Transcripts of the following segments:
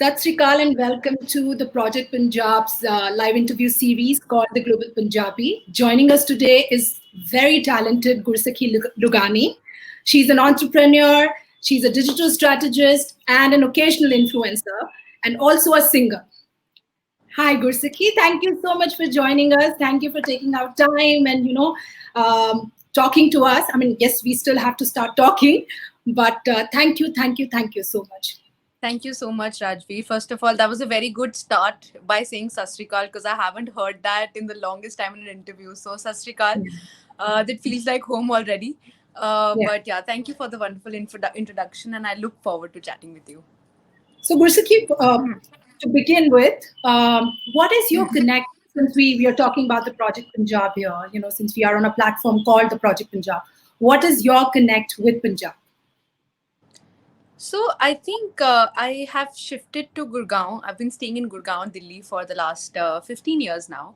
Sat Sri Akal and welcome to the Project Punjab's live interview series called The Global Punjabi. Joining us today is very talented Gursakhi Lugani. She's an entrepreneur, she's a digital strategist and an occasional influencer and also a singer. Hi Gursakhi, thank you so much for joining us. Thank you for taking out time and talking to us. I mean, yes, we still have to start talking, but thank you so much. Thank you so much, Rajvi. First of all, that was a very good start by saying Sat Sri Akal because I haven't heard that in the longest time in an interview. So, Sat Sri Akal, that feels like home already. But yeah, thank you for the wonderful introduction and I look forward to chatting with you. So, Gursakhi, to begin with, what is your connect, since we are talking about the Project Punjab here, since we are on a platform called the Project Punjab, what is your connect with Punjab? So I think I have shifted to Gurgaon. I've been staying in Gurgaon, Delhi for the last 15 years now.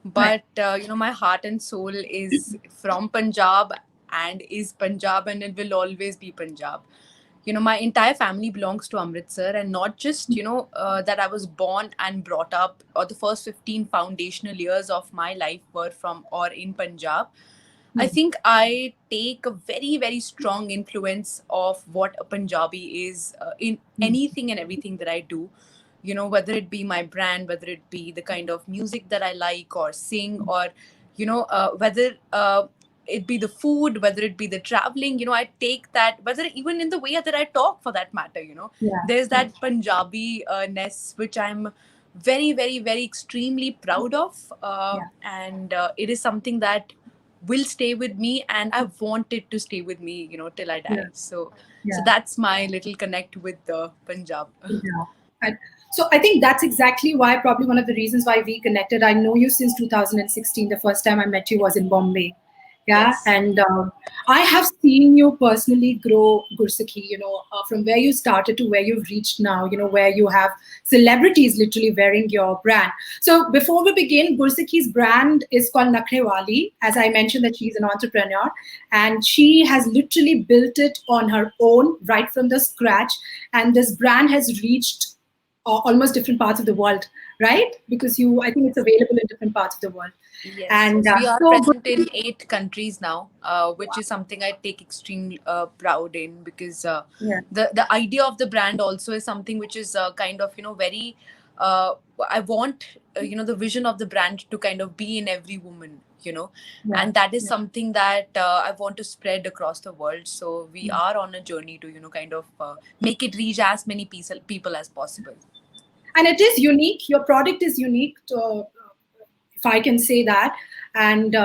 But, my heart and soul is from Punjab and is Punjab and it will always be Punjab. My entire family belongs to Amritsar and not just, that I was born and brought up or the first 15 foundational years of my life were from or in Punjab. I think I take a very, very strong influence of what a Punjabi is in anything and everything that I do. Whether it be my brand, whether it be the kind of music that I like or sing, or, whether it be the food, whether it be the traveling, I take that, whether even in the way that I talk for that matter, there's that Punjabi-ness, which I'm very, very, very extremely proud of. And it is something that will stay with me and I want it to stay with me, till I die. So that's my little connect with the Punjab. So I think that's exactly why, probably one of the reasons why we connected. I know you since 2016. The first time I met you was in Bombay. Yes. And I have seen you personally grow, Gursakhi, from where you started to where you've reached now, where you have celebrities literally wearing your brand. So before we begin, Gursakhi's brand is called Nakhrewaali. As I mentioned that she's an entrepreneur and she has literally built it on her own right from the scratch. And this brand has reached almost different parts of the world, right? Because I think it's available in different parts of the world. Yes, and we are present in 8 countries now, which is something I take extreme proud in because the idea of the brand also is something which is kind of very. I want the vision of the brand to kind of be in every woman, and that is something that I want to spread across the world. So we are on a journey to kind of make it reach as many people as possible. And it is unique. Your product is unique, if I can say that. And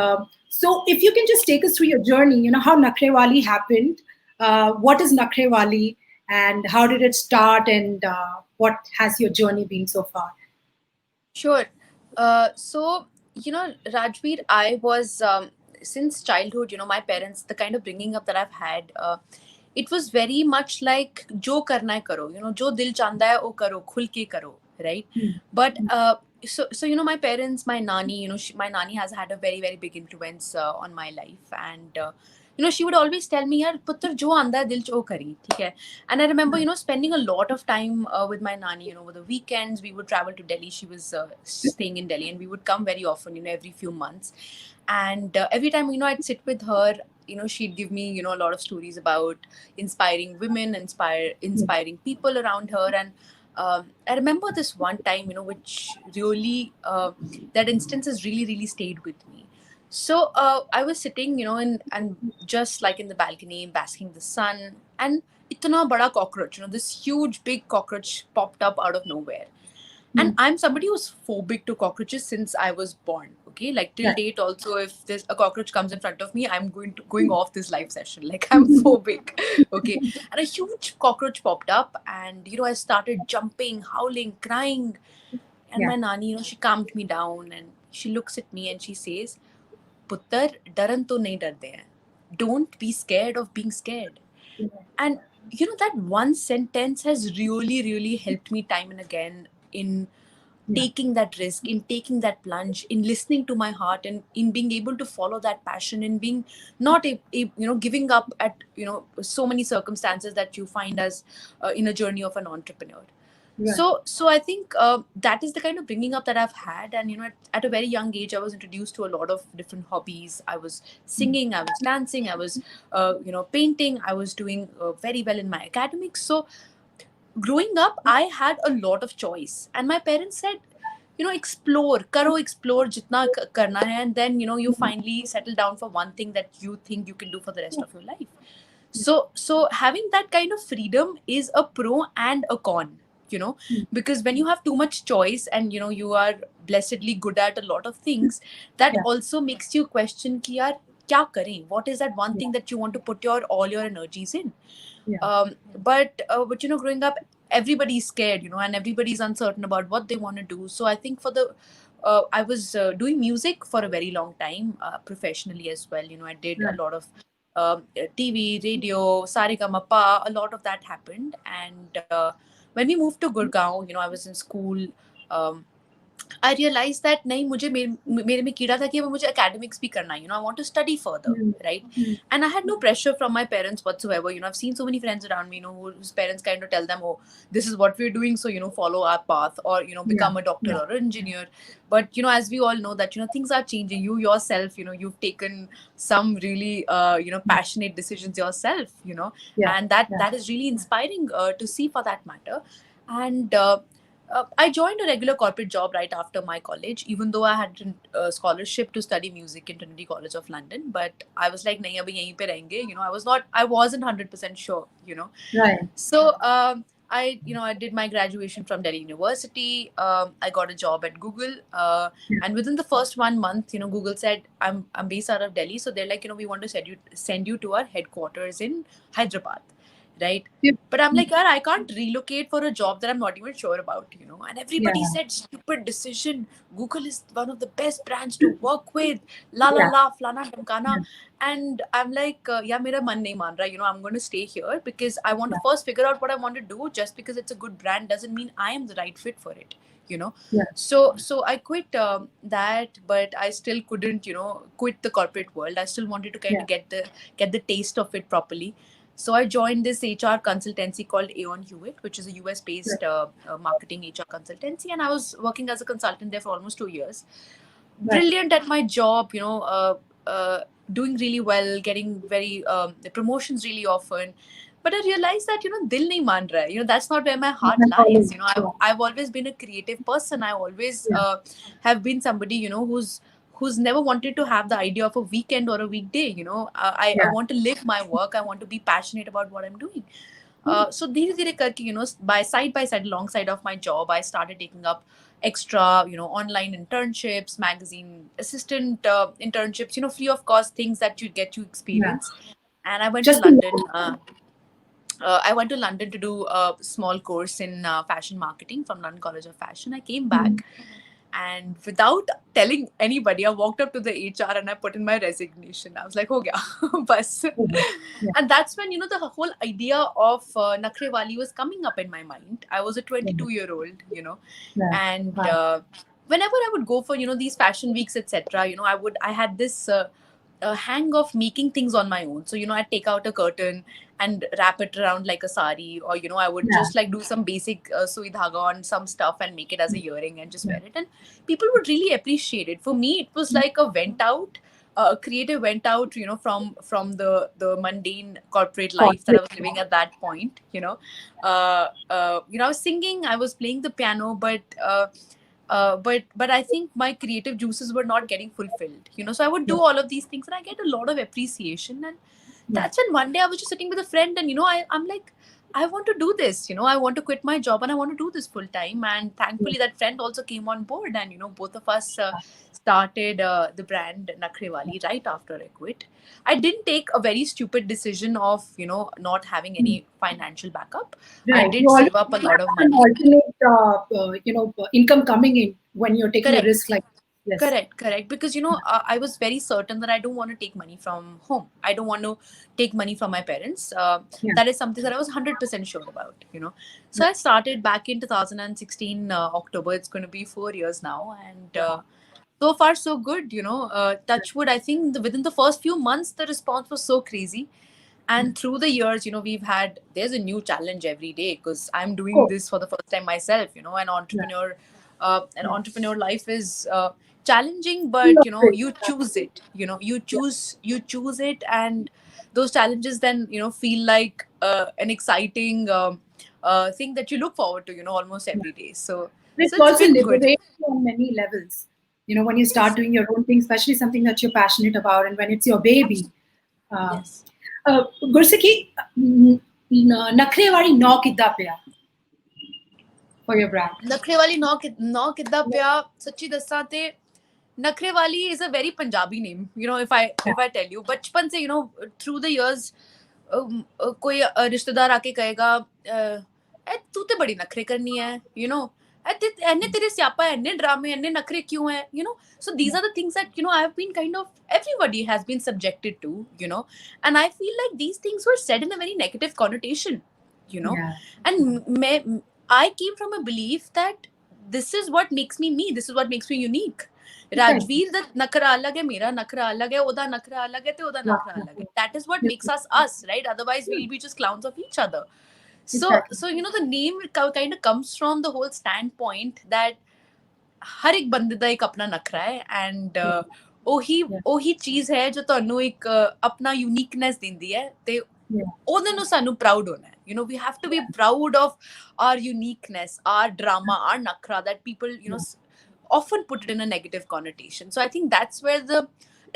so if you can just take us through your journey, how Nakhrewaali happened, what is Nakhrewaali and how did it start and what has your journey been so far? Sure. So, Rajveer, I was, since childhood, my parents, the kind of bringing up that I've had, it was very much like jo karna hai karo, jo dil chanda hai wo karo, khul ke karo, right? But so my parents, my nani, my nani has had a very, very big influence on my life, and she would always tell me, yaar putter jo aanda hai dil cho kari, theek hai. And I remember spending a lot of time with my nani, over the weekends we would travel to Delhi. She was staying in Delhi and we would come very often, every few months. And every time I'd sit with her, she'd give me a lot of stories about inspiring women, inspiring people around her. And I remember this one time which really that instance has really, really stayed with me. So I was sitting and just like in the balcony basking the sun, and itna bada cockroach, this huge big cockroach popped up out of nowhere. And I'm somebody who's phobic to cockroaches since I was born. Okay, like till date also, if there's a cockroach comes in front of me, I'm going off this live session. Like I'm phobic. Okay, and a huge cockroach popped up, and I started jumping, howling, crying, and my nani, she calmed me down, and she looks at me and she says, "Puttar, daran to nahi darde hain. Don't be scared of being scared." And that one sentence has really, really helped me time and again in taking that risk, in taking that plunge, in listening to my heart, and in being able to follow that passion, and being not giving up at so many circumstances that you find as in a journey of an entrepreneur. Right. So I think that is the kind of bringing up that I've had. And at a very young age, I was introduced to a lot of different hobbies. I was singing, I was dancing, I was painting, I was doing very well in my academics. So growing up, I had a lot of choice, and my parents said, explore, karo, explore jitna karna hai, and then you finally settle down for one thing that you think you can do for the rest of your life. So having that kind of freedom is a pro and a con, because when you have too much choice and you are blessedly good at a lot of things, that Yeah. also makes you question ki yaar kya kare, what is that one Yeah. thing that you want to put all your energies in. Yeah. But growing up, everybody's scared, and everybody's uncertain about what they want to do. So I think I was doing music for a very long time, professionally as well. I did a Right. lot of TV, radio, Saregama, a lot of that happened. And when we moved to Gurgaon, I was in school. Um, I realized that नहीं मुझे मेरे में कीड़ा था कि अब मुझे academics भी करना है, I want to study further, Mm. right? Mm. And I had no pressure from my parents whatsoever. I've seen so many friends around me, whose parents kind of tell them, oh, this is what we're doing, so follow our path, or Yeah. become a doctor Yeah. or an engineer. But as we all know that things are changing. You yourself, you've taken some really passionate decisions yourself, Yeah. and that Yeah. that is really inspiring to see, for that matter. And I joined a regular corporate job right after my college, even though I had a scholarship to study music in Trinity College of London. But I was like, nahi, abhi yahin pe rahenge. I wasn't 100% sure, Right. So I did my graduation from Delhi University. I got a job at Google, Yeah. and within the first 1 month, Google said, I'm based out of Delhi, so they're like, we want to send you to our headquarters in Hyderabad, right? Yeah. But I'm like, I can't relocate for a job that I'm not even sure about. And Yeah. everybody said, stupid decision. Google is one of the best brands to work with. La la Yeah. la, flana damkana. Yeah. And I'm like, yeah, mera man nahi maan raha. I'm going to stay here because I want to Yeah. first figure out what I want to do. Just because it's a good brand doesn't mean I am the right fit for it. Yeah. So I quit that, but I still couldn't, quit the corporate world. I still wanted to kind Yeah. of get the taste of it properly. So I joined this HR consultancy called Aon Hewitt, which is a US-based marketing HR consultancy, and I was working as a consultant there for almost 2 years. Right. Brilliant at my job, doing really well, getting very the promotions really often. But I realized that dil nahi maan raha hai. That's not where my heart That's lies. all. I've always been a creative person. I always Yeah. have been somebody who's never wanted to have the idea of a weekend or a weekday. I Yeah. want to live my work. I want to be passionate about what I'm doing. So धीरे धीरे करके by side alongside of my job, I started taking up extra online internships, magazine assistant internships, free of cost things that you get to Yeah. experience. And I went to Just to London. know. I went to London to do a small course in fashion marketing from London College of Fashion. I came Mm. back, and without telling anybody, I walked up to the HR and I put in my resignation. I was like, "Ho gaya, bas." Yeah. And that's when the whole idea of Nakhrewaali was coming up in my mind. I was a Yeah. 22-year-old, Yeah. and Wow. whenever I would go for these fashion weeks, etc., I had this hang of making things on my own. So I'd take out a curtain and wrap it around like a sari, or I would Yeah. just like do some basic sui dhaga on some stuff and make it as a earring and just Yeah. wear it, and people would really appreciate it. For me, it was like a vent out, a creative went out, from the mundane corporate life that I Corporate. was living at that point. I was singing, I was playing the piano, but I think my creative juices were not getting fulfilled. So I would Yeah. do all of these things, and I get a lot of appreciation. And Yeah. that's when one day I was just sitting with a friend, and I'm like, I want to do this. I want to quit my job and I want to do this full time. And Yeah. thankfully, that friend also came on board, and both of us started the brand Nakhrewaali right after I quit. I didn't take a very stupid decision of not having Mm. any financial backup. I Right. You did always save up a lot have of an money. alternate, income coming in when you're taking a Correct. risk like this. Correct. Because I was very certain that I don't want to take money from home. I don't want to take money from my parents. Yeah. That is something that I was 100% sure about. So Yeah. I started back in 2016 October. It's going to be 4 years now, and so far so good. Touch wood. I think within the first few months, the response was so crazy. And through the years, there's a new challenge every day, because I'm doing Oh, this for the first time myself. yeah, An yeah. entrepreneur life is challenging, Full but of it. you choose it. Yeah, You choose it, and those challenges then feel like an exciting thing that you look forward to. Almost yeah. every day. So But so it's it's also been good. liberating on many levels. When you start Yes, doing your own thing, especially something that you're passionate about, and when it's your baby. absolutely. Uh, Yes. Gursakhi, Nakhrewaali no kidda paya for your brand. नखरेवाली नौ किद्दा पिया सच्ची दस्सां ते नखरेवाली is a very Punjabi name. Yeah, If I tell you, बचपन से through the years कोई रिश्तेदार आके कहेगा तू ते बड़ी नखरे करनी है एने तेरे स्यापा एने ड्रामे एने नखरे क्यों है so these yeah, are the things that I have been kind of everybody has been subjected to and I feel like these things were said in a very negative connotation you know yeah. and I came from a belief that this is what makes me, this is what makes me unique. Exactly. Rajveer दा नखरा अलग है मेरा नखरा अलग है ओदा नखरा अलग है ते ओदा Yeah, नखरा yeah, अलग है yeah. that is what Yeah, makes us right otherwise we'll be just clowns of each other exactly. so the name kind of comes from the whole standpoint that ਹਰ ਇੱਕ ਬੰਦੇ ਦਾ ਇੱਕ ਆਪਣਾ ਨਖਰਾ ਹੈ ਐਂਡ Yeah, yeah, ਉਹੀ ਚੀਜ਼ ਹੈ ਜੋ ਤੁਹਾਨੂੰ ਇੱਕ ਆਪਣਾ ਯੂਨੀਕਨੈਸ ਦਿੰਦੀ ਹੈ ਤੇ yeah, ਉਹਦੇ ਨੂੰ ਸਾਨੂੰ ਪ੍ਰਾਊਡ ਹੋਣਾ ਹੈ we have to be proud of our uniqueness, our drama, our nakra that people yeah, often put it in a negative connotation. So I think that's where the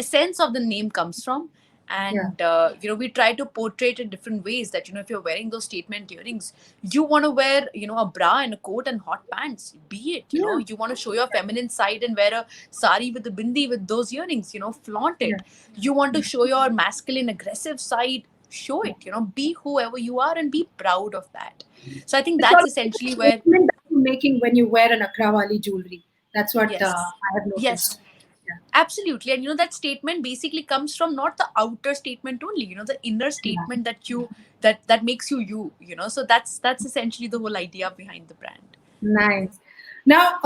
essence of the name comes from. yeah, And we try to portray it in different ways that if you're wearing those statement earrings, you want to wear a bra and a coat and hot pants, be it yeah, you want to show your feminine side and wear a sari with a bindi with those earrings, flaunt yeah, it. You want to show your masculine aggressive side, show yeah. it, be whoever you are and be proud of that. So I think It's that's all essentially the where. statement that you're making when you wear an Nakhrewaali jewelry. That's what Yes, I have yes, noticed. Yeah, absolutely. And that statement basically comes from not the outer statement only, the inner yeah. statement that that makes you. So that's essentially the whole idea behind the brand. Nice. Now,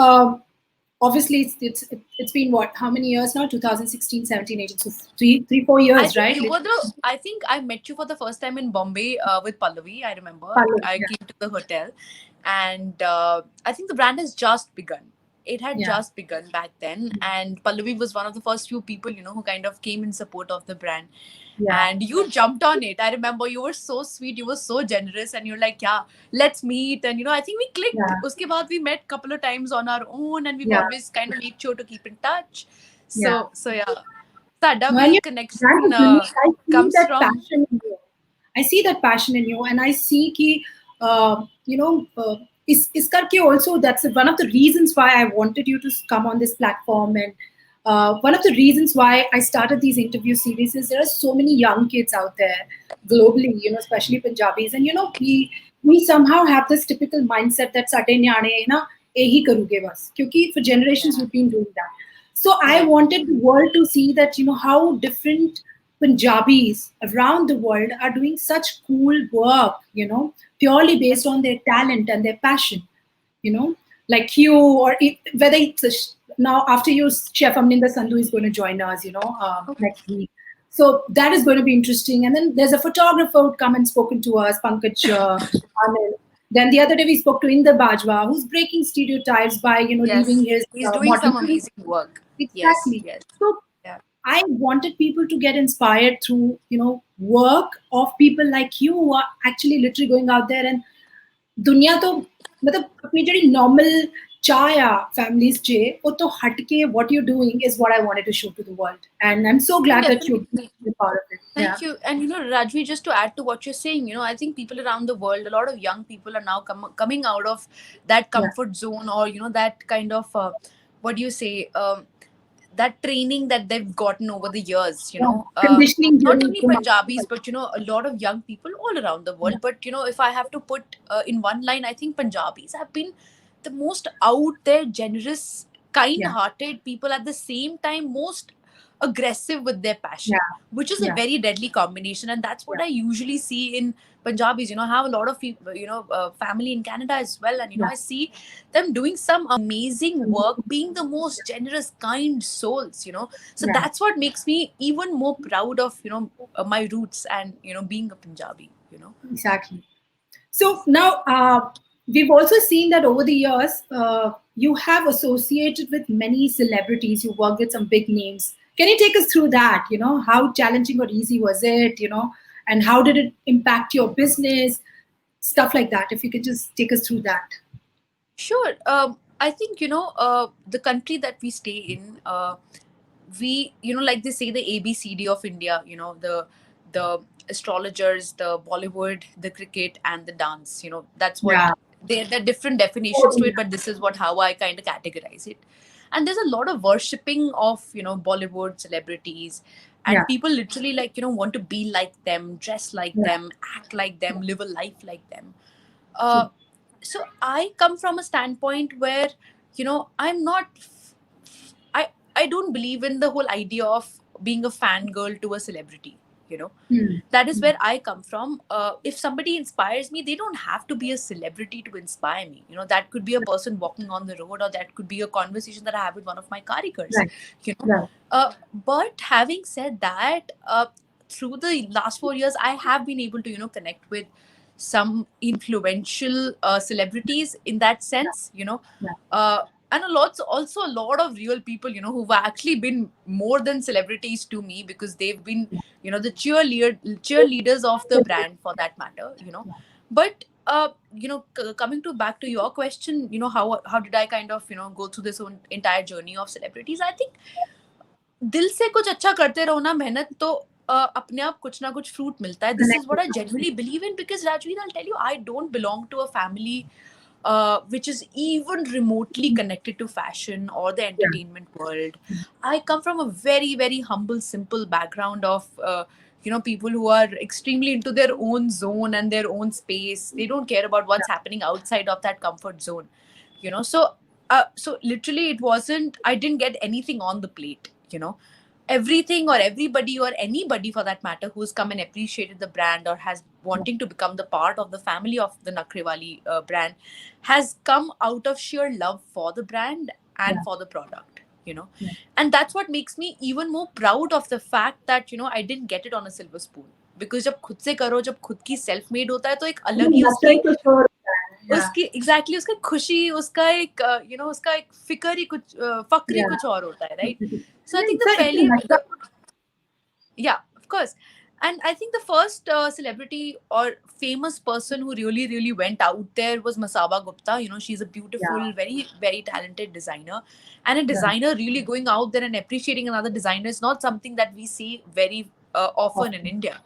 obviously, it's been what? How many years now? 2016, 17, 18. So three, 4 years, right? I think I met you for the first time in Bombay with Pallavi. I remember Follow. I Yeah, came to the hotel, and I think the brand has just begun. It had yeah, just begun back then, and Pallavi was one of the first few people who kind of came in support of the brand. yeah, And you jumped on it. I remember you were so sweet, you were so generous, and you're like, yeah, let's meet. And I think we clicked. yeah, Uske baad we met couple of times on our own, and we've yeah, always kind of made sure to keep in touch. yeah. So yeah, साडा No, भी and your brand connection is unique. I see comes that from. passion in you. I see that passion in you, and I see ki, is karke also that's one of the reasons why I wanted you to come on this platform, and one of the reasons why I started these interview series is there are so many young kids out there globally, especially Punjabis, and we somehow have this typical mindset that sade nyane na ehi karuge bas, kyunki for generations Yeah, we've been doing that. So I yeah, wanted the world to see that how different Punjabis around the world are doing such cool work, purely based on their talent and their passion, like you or whether it's now after you, Chef Amninder Sandhu is going to join us, okay. next week. So that is going to be interesting. And then there's a photographer who come and spoken to us, Pankaj Anil. Then the other day we spoke to Inder Bajwa, who's breaking stereotypes by leaving Yes, his he's doing some modeling. amazing work. Yes, Exactly. yes, So yeah. I wanted people to get inspired through, work of people like you who are actually literally going out there and दुनिया तो मतलब अपनी ਜਿਹੜੀ normal चाय families चे वो तो हटके what you're doing is what I wanted to show to the world, and I'm so No, glad that you're definitely. part of it. Yeah, Thank you. And Rajvi, just to add to what you're saying, I think people around the world, a lot of young people are now coming out of that yeah, comfort zone, or that kind of what do you say, that training that they've gotten over the years. yeah. Conditioning Not journey only from Punjabis, but a lot of young people all around the yeah, world. But if I have to put in one line, I think Punjabis have been the most out there, generous, yeah, kind-hearted people, at the same time most aggressive with their passion, which is a very deadly combination. And that's what I usually see in Punjabis. I have a lot of people, family in Canada as well. And, I see them doing some amazing work, being the most generous, kind souls, So that's what makes me even more proud of, my roots and, being a Punjabi, Exactly. So now we've also seen that over the years, you have associated with many celebrities. You worked with some big names. Can you take us through that? How challenging or easy was it? And how did it impact your business? Stuff like that. If you could just take us through that. Sure. I think, the country that we stay in, we, like they say, the ABCD of India, the astrologers, the Bollywood, the cricket, and the dance, that's what there are different definitions to it, but this is how I kind of categorize it. And there's a lot of worshipping of, Bollywood celebrities, and people literally want to be like them, dress like them, act like them, live a life like them. So I come from a standpoint where, I'm not, I don't believe in the whole idea of being a fangirl to a celebrity, That is where I come from. If somebody inspires me, they don't have to be a celebrity to inspire me. That could be a person walking on the road, or that could be a conversation that I have with one of my karikars, But having said that, through the last 4 years, I have been able to, connect with some influential celebrities in that sense, and also a lot of real people, who've actually been more than celebrities to me, because they've been, the cheerleaders of the brand, for that matter, But coming back to your question, how did I kind of, go through this entire journey of celebrities? I think दिल से कुछ अच्छा करते रहो ना, मेहनत तो अपने आप कुछ ना कुछ fruit मिलता है. This is what I genuinely believe in, because Rajveer, I'll tell you, I don't belong to a family which is even remotely connected to fashion or the entertainment world. I come from a very, very humble, simple background of people who are extremely into their own zone and their own space. They don't care about what's happening outside of that comfort zone. So literally, it wasn't, I didn't get anything on the plate. Everything or everybody or anybody for that matter who's come and appreciated the brand or has wanting to become the part of the family of the Nakhrewaali brand has come out of sheer love for the brand and for the product, and that's what makes me even more proud of the fact that, I didn't get it on a silver spoon. Because जब खुद से करो, जब खुद की self made होता है, तो एक अलग ही उसकी एग्जैक्टली उसका खुशी, उसका एक उसका एक फिक्र ही कुछ फक्र ही कुछ और होता है, right? So I think the पहली of course. And I think the first celebrity or famous person who really, really went out there was Masaba Gupta. She's a beautiful, very, very talented designer. And a designer really going out there and appreciating another designer is not something that we see very often in India,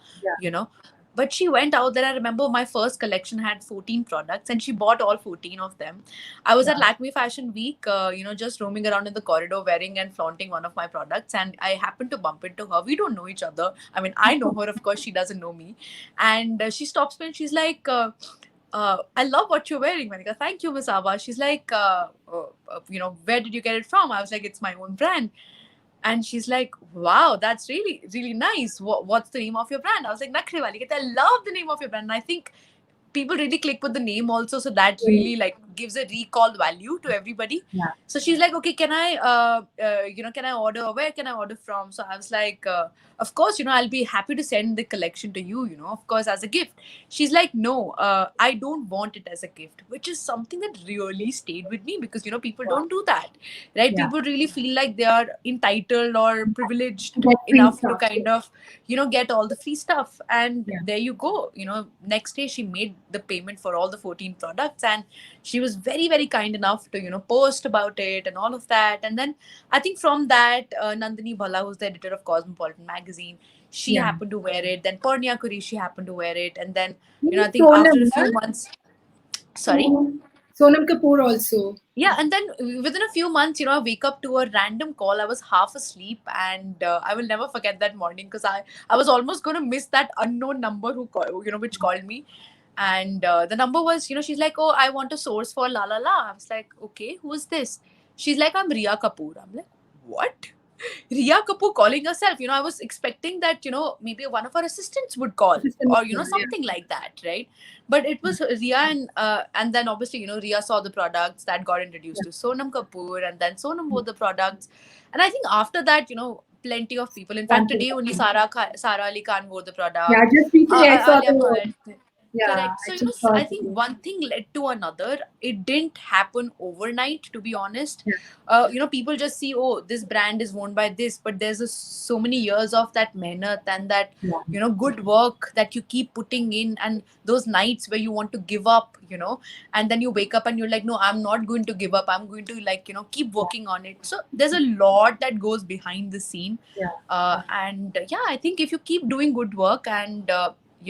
But she went out there. I remember my first collection had 14 products and she bought all 14 of them. I was at Lakme Fashion Week, just roaming around in the corridor wearing and flaunting one of my products. And I happened to bump into her. We don't know each other. I mean, I know her, of course, she doesn't know me. And she stops me and she's like, I love what you're wearing, Manika. Thank you, Miss Ava. She's like, where did you get it from? I was like, it's my own brand. And she's like, wow, that's really, really nice. What's the name of your brand? I was like, Nakhrewaali. I love the name of your brand. And I think people really click with the name also. So that really like gives a recall value to everybody. So she's like, okay, can I, can I order? Where can I order from? So I was like, of course, I'll be happy to send the collection to you, of course, as a gift. She's like, no, I don't want it as a gift, which is something that really stayed with me because, people don't do that, right? People really feel like they are entitled or privileged enough to kind of, get all the free stuff. And there you go. Next day she made the payment for all the 14 products and she was very, very kind enough to, post about it and all of that. And then I think from that, Nandini Bhala, who's the editor of Cosmopolitan magazine, she happened to wear it. Then Purnia Qureshi happened to wear it. And then, I think after a few months, sorry? Sonam Kapoor also. Yeah, and then within a few months, I wake up to a random call. I was half asleep and I will never forget that morning because I was almost going to miss that unknown number who which called me. And the number was, she's like, oh, I want a source for la la la. I was like, okay, who is this? She's like, I'm Riya Kapoor. I'm like, what? Riya Kapoor calling herself. I was expecting that, maybe one of our assistants would call, Assistant or, manager, yeah. something like that, right? But it was Riya, and then obviously, Riya saw the products that got introduced to Sonam Kapoor, and then Sonam wore the products. And I think after that, plenty of people. In fact, today only Sara Ali Khan wore the Yeah, product. just recently I saw Alia the, Bhatt. yeah, Correct. I So, just saw I the, think one thing led to another. It didn't happen overnight, to be honest. yeah, People just see, oh, this brand is worn by this, but there's so many years of that mehnat and that, yeah, good work that you keep putting in, and those nights where you want to give up, and then you wake up and you're like, no, I'm not going to give up. I'm going to, like, keep working on it. So there's a lot that goes behind the scene. yeah. And yeah, I think if you keep doing good work and,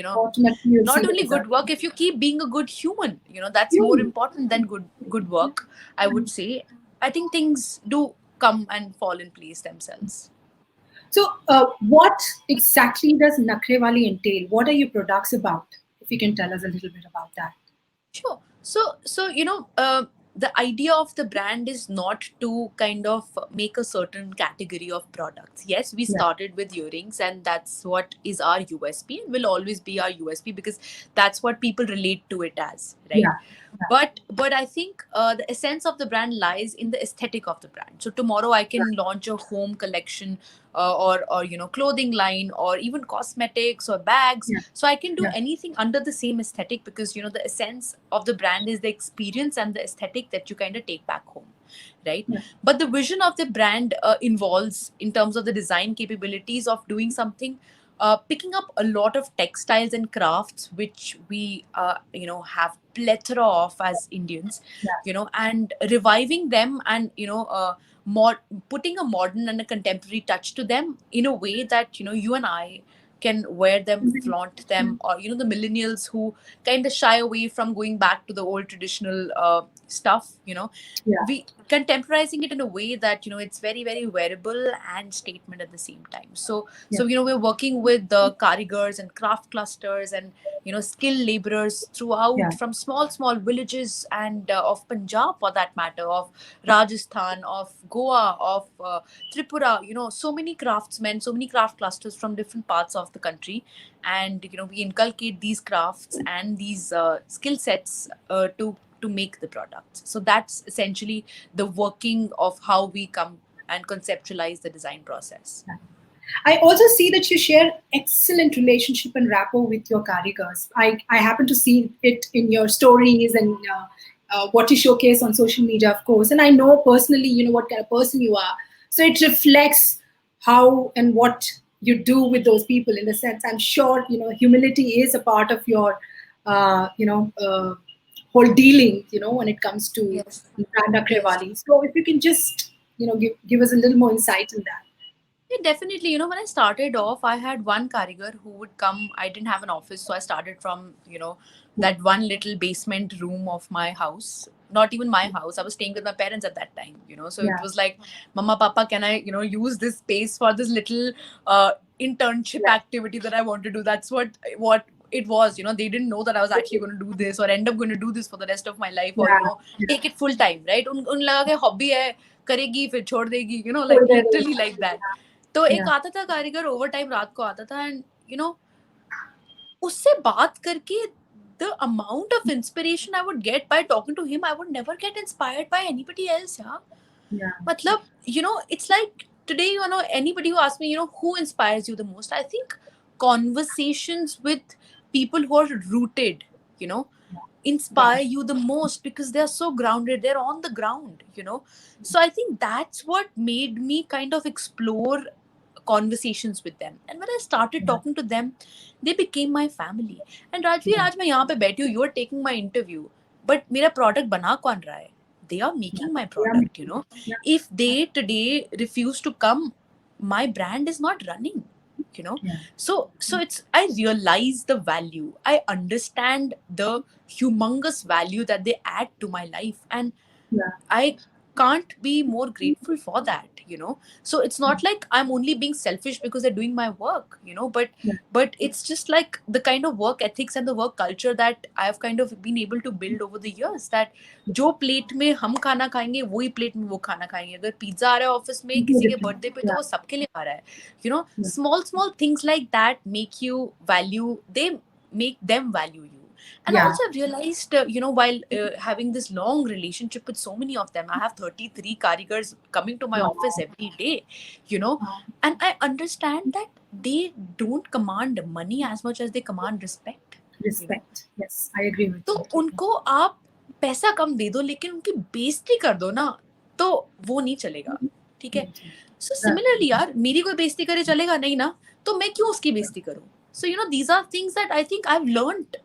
Ultimately, you'll see not the only result. good work, if you keep being a good human, that's more Hmm. important than good work, I would say. I think things do come and fall in place themselves. So, what exactly does Nakhrewaali entail? What are your products about? If you can tell us a little bit about that. Sure. So the idea of the brand is not to kind of make a certain category of products. Yes, we Yeah, started with earrings, and that's what is our USP, and will always be our USP, because that's what people relate to it as, right? yeah, yeah, But I think the essence of the brand lies in the aesthetic of the brand. So tomorrow I can launch a home collection, or clothing line, or even cosmetics or bags. yeah, So I can do yeah, anything under the same aesthetic, because the essence of the brand is the experience and the aesthetic that you kind of take back home, right? yeah, But the vision of the brand involves, in terms of the design capabilities, of doing something, picking up a lot of textiles and crafts which we have plethora of as Indians, yeah. and reviving them, and putting a modern and a contemporary touch to them, in a way that you and I can wear them, Mhm. flaunt them, or the millennials who kind of shy away from going back to the old traditional stuff, Yeah, we contemporizing it in a way that it's very, very wearable and statement at the same time. So yeah, we're working with the karigars and craft clusters, and skilled laborers throughout, yeah, from small villages, and of Punjab, for that matter, of Rajasthan, of Goa, of Tripura. So many craftsmen, so many craft clusters from different parts of the country, and we inculcate these crafts and these skill sets to make the products. So that's essentially the working of how we come and conceptualize the design process. yeah. I also see that you share excellent relationship and rapport with your karigars. I happen to see it in your stories and what you showcase on social media, of course. And I know personally, what kind of person you are. So it reflects how and what you do with those people. In the sense, I'm sure humility is a part of your, whole dealing. When it comes to Yes. Branda Yes. Krewali. So if you can just give us a little more insight in that. Yeah, definitely. When I started off, I had one karigar who would come. I didn't have an office, so I started from, that one little basement room of my house. Not even my house. I was staying with my parents at that time, So it Yeah. was like, Mama, Papa, can I, use this space for this little internship Yeah. activity that I want to do? That's what it was. They didn't know that I was actually going to do this, or end up going to do this for the rest of my life, or, Yeah. Yeah. take it full time, right? उन लगा के hobby है, करेगी फिर छोड़ देगी, So like there literally is- like that. तो एक Yeah. आता था कारीगर, ओवर टाइम रात को आता था, एंड उससे बात करके, the amount of inspiration I would get by talking to him, I would never get inspired by anybody else. Yeah, Yeah. matlab, it's like today, anybody who asks me, who inspires you the most, I think conversations with people who are rooted, you know Yeah. inspire you the most, because they're so grounded, they're on the ground. So I think that's what made me kind of explore conversations with them, and when I started Yeah. talking to them, they became my family. And Rajveer, Yeah. आज मैं यहाँ पे बैठी हूँ, you are taking my interview, but मेरा product बना कौन रहा है? They are Yeah. making my Yeah. product. Yeah. If they today refuse to come, my brand is not running. you know Yeah. so it's, I realize the value, I understand the humongous value that they add to my life, and Yeah. I can't be more grateful for that, you know. So it's not like I'm only being selfish because they're doing my work, you know, but it's just like the kind of work ethics and the work culture that I've kind of been able to build over the years, that जो plate में हम खाना खाएंगे वही plate में वो खाना खाएंगे. अगर पिज्जा आ रहा है ऑफिस में किसी के बर्थडे पे तो वो सबके लिए आ रहा है, you know. Small things like that make you value, they make them value you. And also I've realized, you know, while having this long relationship with so many of them, I have 33 karigars coming to my office every day, you know, and I understand that they don't command money as much as they command respect. Respect, yes, I agree with तो you. उनको आप पैसा कम दे दो लेकिन उनकी बेइज्जती कर दो ना, तो वो नहीं चलेगा, ठीक है. सो सिमिलरली यार, मेरी कोई बेइज्जती करे चलेगा नहीं ना, तो मैं क्यों उसकी बेइज्जती करूं. So, you know, these are things that I think I've learned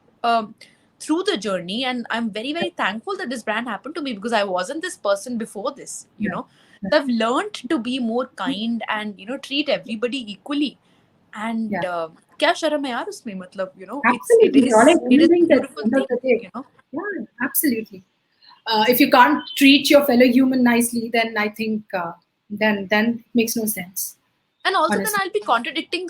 through the journey, and I'm very, very thankful that this brand happened to me, because I wasn't this person before this, you know. So I've learned to be more kind and, you know, treat everybody equally. And क्या शर्म है यार उसमें, मतलब, you know, it is a beautiful thing, you know. Yeah, absolutely. If you can't treat your fellow human nicely, then I think then it makes no sense. And also honestly. then I'll be contradicting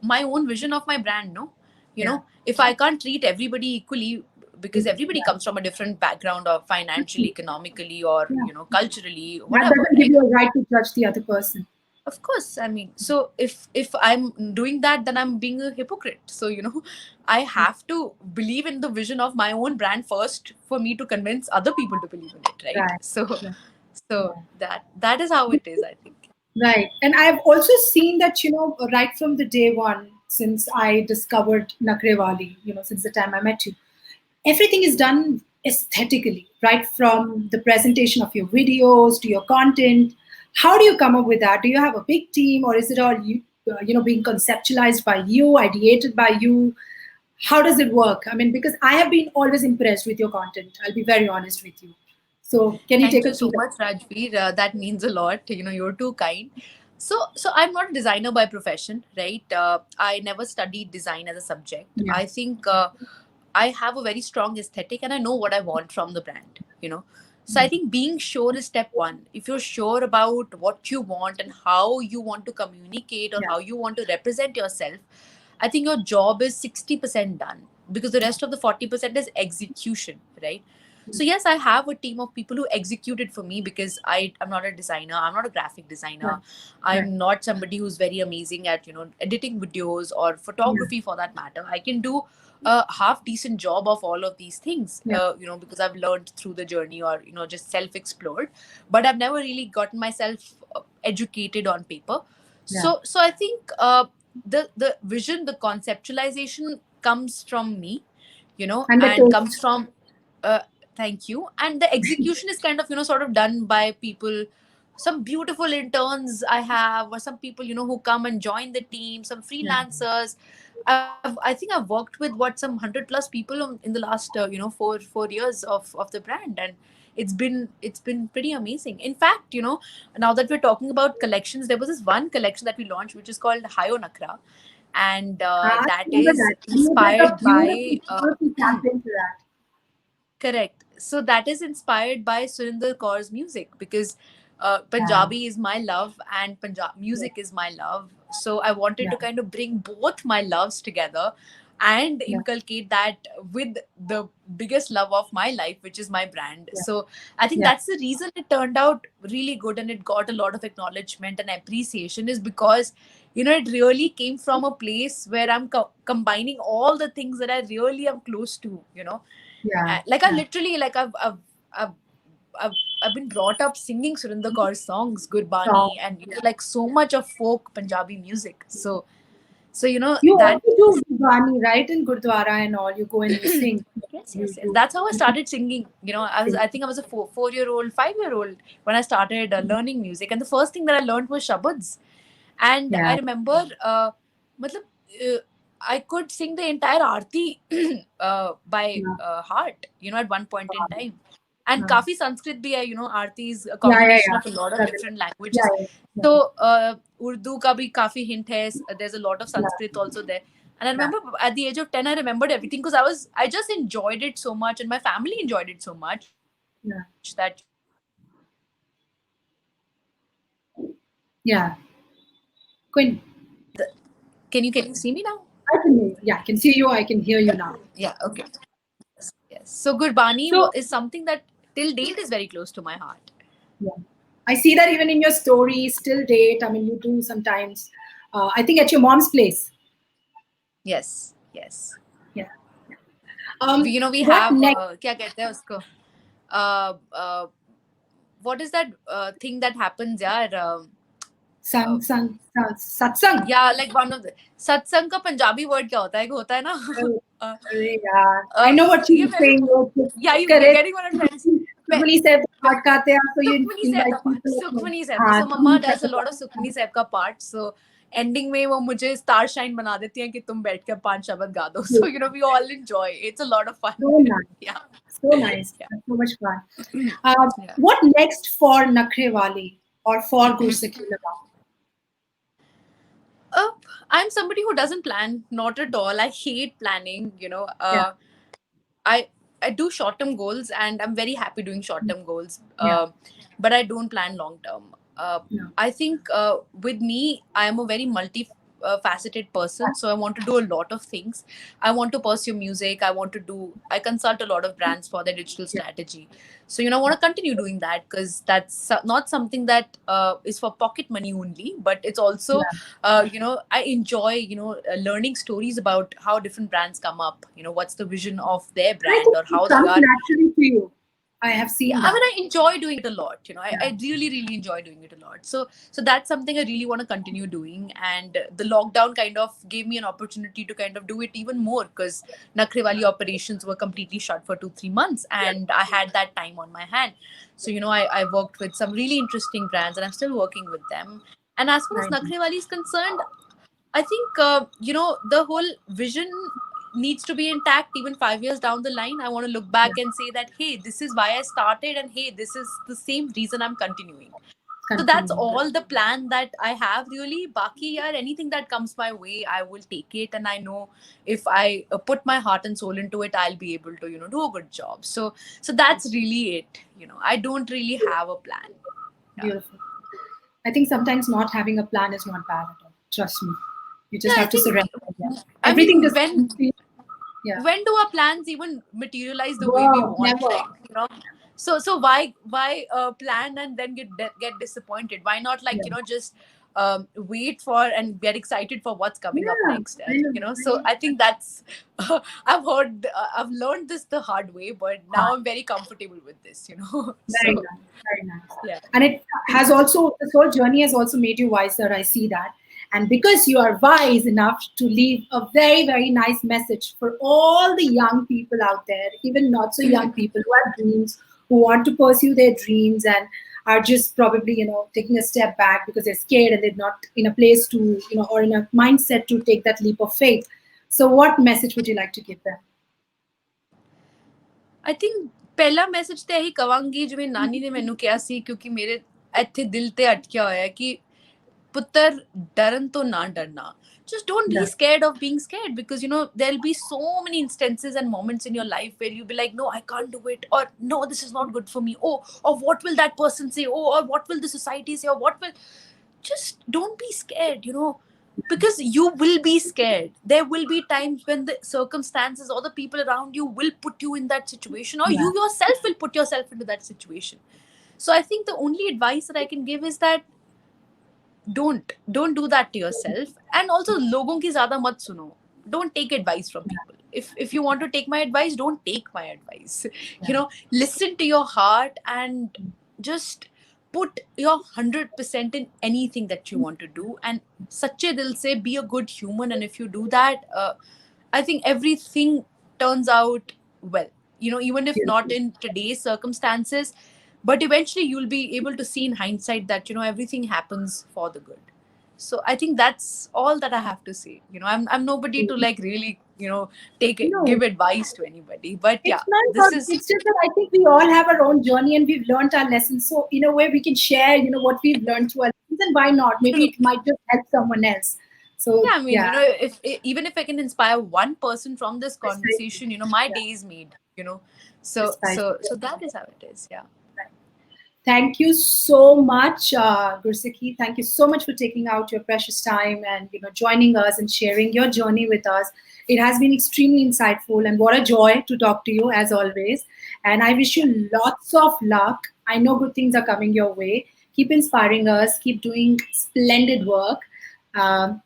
my own vision of my brand, no? You know, if I can't treat everybody equally, because everybody comes from a different background, or financially, economically, or you know, culturally, whatever. That doesn't give you a right to judge the other person. Of course, I mean, so if I'm doing that, then I'm being a hypocrite. So, you know, I have to believe in the vision of my own brand first for me to convince other people to believe in it, right? So that is how it is, I think. Right. And I've also seen that, you know, right from the day one, since I discovered Nakhrewaali, you know, since the time I met you, everything is done aesthetically, right from the presentation of your videos to your content. How do you come up with that? Do you have a big team, or is it all you, you know, being conceptualized by you, ideated by you? How does it work? I mean, because I have been always impressed with your content. I'll be very honest with you. So can you Thank take you so much, Rajveer. That means a lot. You know, you're too kind. So I'm not a designer by profession, right? I never studied design as a subject. I think I have a very strong aesthetic, and I know what I want from the brand, you know. So I think being sure is step one. If you're sure about what you want and how you want to communicate, or how you want to represent yourself, I think your job is 60% done, because the rest of the 40% is execution, right? So yes, I have a team of people who execute it for me, because I'm not a designer, I'm not a graphic designer, I'm not somebody who's very amazing at, you know, editing videos or photography for that matter. I can do a half decent job of all of these things, you know, because I've learned through the journey, or, you know, just self-explored, but I've never really gotten myself educated on paper. So I think the vision, the conceptualization comes from me, you know, and comes from thank you. And the execution is kind of, you know, sort of done by people, some beautiful interns I have, or some people, you know, who come and join the team, some freelancers. I think I've worked with some 100+ people in the last you know, four years of the brand, and it's been pretty amazing. In fact, you know, now that we're talking about collections, there was this one collection that we launched which is called Hayo Nakra, and that is inspired by correct. So that is inspired by Surinder Kaur's music, because Punjabi is my love and Punjab music is my love. So I wanted to kind of bring both my loves together and inculcate that with the biggest love of my life, which is my brand. So I think that's the reason it turned out really good, and it got a lot of acknowledgement and appreciation, is because, you know, it really came from a place where I'm combining all the things that I really am close to, you know. Like I literally, like I've been brought up singing Surinder Kaur's songs, Gurbani, and, you know, like so much of folk Punjabi music. So you know, you that also do Gurbani, right, in Gurdwara and all. You go and you sing. yes. That's how I started singing. You know, I think I was a 4-year-old, 5-year-old when I started learning music, and the first thing that I learned was shabads. And I remember, matlab, I could sing the entire aarti by heart, you know, at one point in time. And kafi Sanskrit bhi hai, you know, aarti is a combination of a lot of different languages. So Urdu ka bhi kafi hint hai. There's a lot of Sanskrit also there. And I remember at the age of 10, I remembered everything, because I just enjoyed it so much, and my family enjoyed it so much, that, you know, Yeah. Quinn, Can you see me now? I can hear you. Yeah, I can see you. I can hear you now. Yeah. Okay. Yes. So Gurbani So, is something that till date is very close to my heart. yeah. I see that even in your stories, till date. I mean, you do sometimes. I think at your mom's place. Yes. Yes. Yeah. We What have next? क्या कहते हैं उसको? Uh, uh, what is that thing that happens, yaar? Uh, Satsang. yeah, like one of the satsang का Punjabi word क्या होता है? एक होता है ना? uh, अरे यार, I know what ये you're मेरे saying. yeah, you're Correct. getting what I'm trying to say. Sukhmani said part खाते हैं, so you Sukhmani Saib invite का part. people at home. Sukhmani Saib. हाँ, So mama Sukhmani does a said lot of Sukhmani Saib का part. So ending में वो मुझे star shine बना देती हैं कि तुम बैठ कर 5 शब्द गा दो. So we all enjoy. It's a lot of fun. so nice, Yeah. so nice, Yeah. so much fun. Yeah. What next for Nakhrewaali or for Gursakhi Lugani? Uh, I'm somebody who doesn't plan, not at all. I hate planning. Yeah, I I do short term goals, and I'm very happy doing short term goals. yeah, But I don't plan long term. no, I think with me, I am a very multi faceted person, so I want to do a lot of things. I want to pursue music. I consult a lot of brands for their digital yeah, strategy. So I want to continue doing that, because that's not something that is for pocket money only, but it's also yeah. I enjoy learning stories about how different brands come up. What's the vision of their I brand, think or it how they comes are. naturally to you. I have Yeah, seen I mean, that. I enjoy doing it a lot. Yeah, I really, really enjoy doing it a lot. So that's something I really want to continue doing. And the lockdown kind of gave me an opportunity to kind of do it even more, because Nakhrewaali operations were completely shut for 2-3 months, and I had that time on my hand. So I worked with some really interesting brands, and I'm still working with them. And as far as right. Nakhrewaali is concerned, I think, the whole vision needs to be intact even 5 years down the line. I want to look Yeah, back and say that, hey, this is why I started, and hey, this is the same reason I'm continuing. So that's continue. all the plan that I have, really. Baki, yaar, anything that comes my way, I will take it. And I know if I put my heart and soul into it, I'll be able to, do a good job. So that's really it. I don't really have a plan. Yeah. Beautiful. I think sometimes not having a plan is not bad at all. Trust me. You just Yeah, I have to think, surrender. Yeah. I Everything mean, just yeah. when do our plans even materialize the way we Whoa, want, never. like, so why plan and then get disappointed? Why not, like, Yeah. just wait for and get excited for what's coming up Yeah. next? I And know. so I think that's I've learned this the hard way, but now I'm very comfortable with this. Very So nice. Very nice. yeah. And it has also, this whole journey has also made you wiser. I see that. And because you are wise enough to leave a very, very nice message for all the young people out there, even not so young people who have dreams, who want to pursue their dreams and are just probably, taking a step back because they're scared and they're not in a place to, or in a mindset to take that leap of faith. So what message would you like to give them? I think पहला message तो यही कवांगी जिवें नानी ने मैनू किया सी, क्योंकि मेरे ਇੱਥੇ ਦਿਲ ਤੇ ਅਟਕਿਆ ਹੋਇਆ ਹੈ ਕਿ ਪੁੱਤਰ ਡਰਨ ਤੋਂ ਨਾ ਡਰਨਾ. Just don't be Yeah. scared of being scared, because there'll be so many instances and moments in your life where you'll be like, no, I can't do it, or no, this is not good for me, or what will that person say, or what will the society say, or what will. Just don't be scared, because you will be scared. There will be times when the circumstances or the people around you will put you in that situation, or Yeah. you yourself will put yourself into that situation. So I think the only advice that I can give is that don't do that to yourself. And also, logon ki zyada mat suno. Don't take advice from people. If you want to take my advice, don't take my advice. Listen to your heart and just put your 100% in anything that you want to do, and sache dil se be a good human. And if you do that, I think everything turns out well. Even if not Beautiful. in today's circumstances, but eventually you'll be able to see in hindsight that everything happens for the good. So I think that's all that I have to say. I'm nobody to, like, really No, give advice to anybody, but yeah, it's not this about, is. it's just that I think we all have our own journey and we've learned our lessons. So in a way we can share, what we've learned through our lessons, and why not? Maybe it might just help someone else. So Yeah, I mean, yeah, if even if I can inspire one person from this precisely. conversation, my Yeah, day is made. So precisely. that is how it is. Yeah. Right. Thank you so much, Gursakhi. Thank you so much for taking out your precious time and joining us and sharing your journey with us. It has been extremely insightful, and what a joy to talk to you as always. And I wish you lots of luck. I know good things are coming your way. Keep inspiring us. Keep doing splendid work.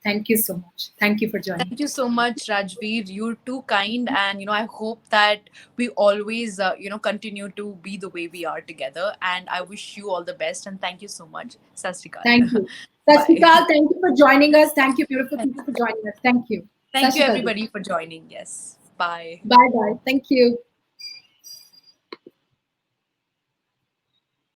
Thank you so much. Thank you for joining. Thank you so much, Rajveer. You're too kind, and I hope that we always, continue to be the way we are together. And I wish you all the best. And thank you so much. Sat Sri Thank Akal. you. Sat Shri Bye. Akal, thank you for joining us. Thank you, beautiful people, for joining us. Thank you. Sat Thank you, Shri Akal. everybody, for joining. Yes. Bye. Bye bye. Thank you.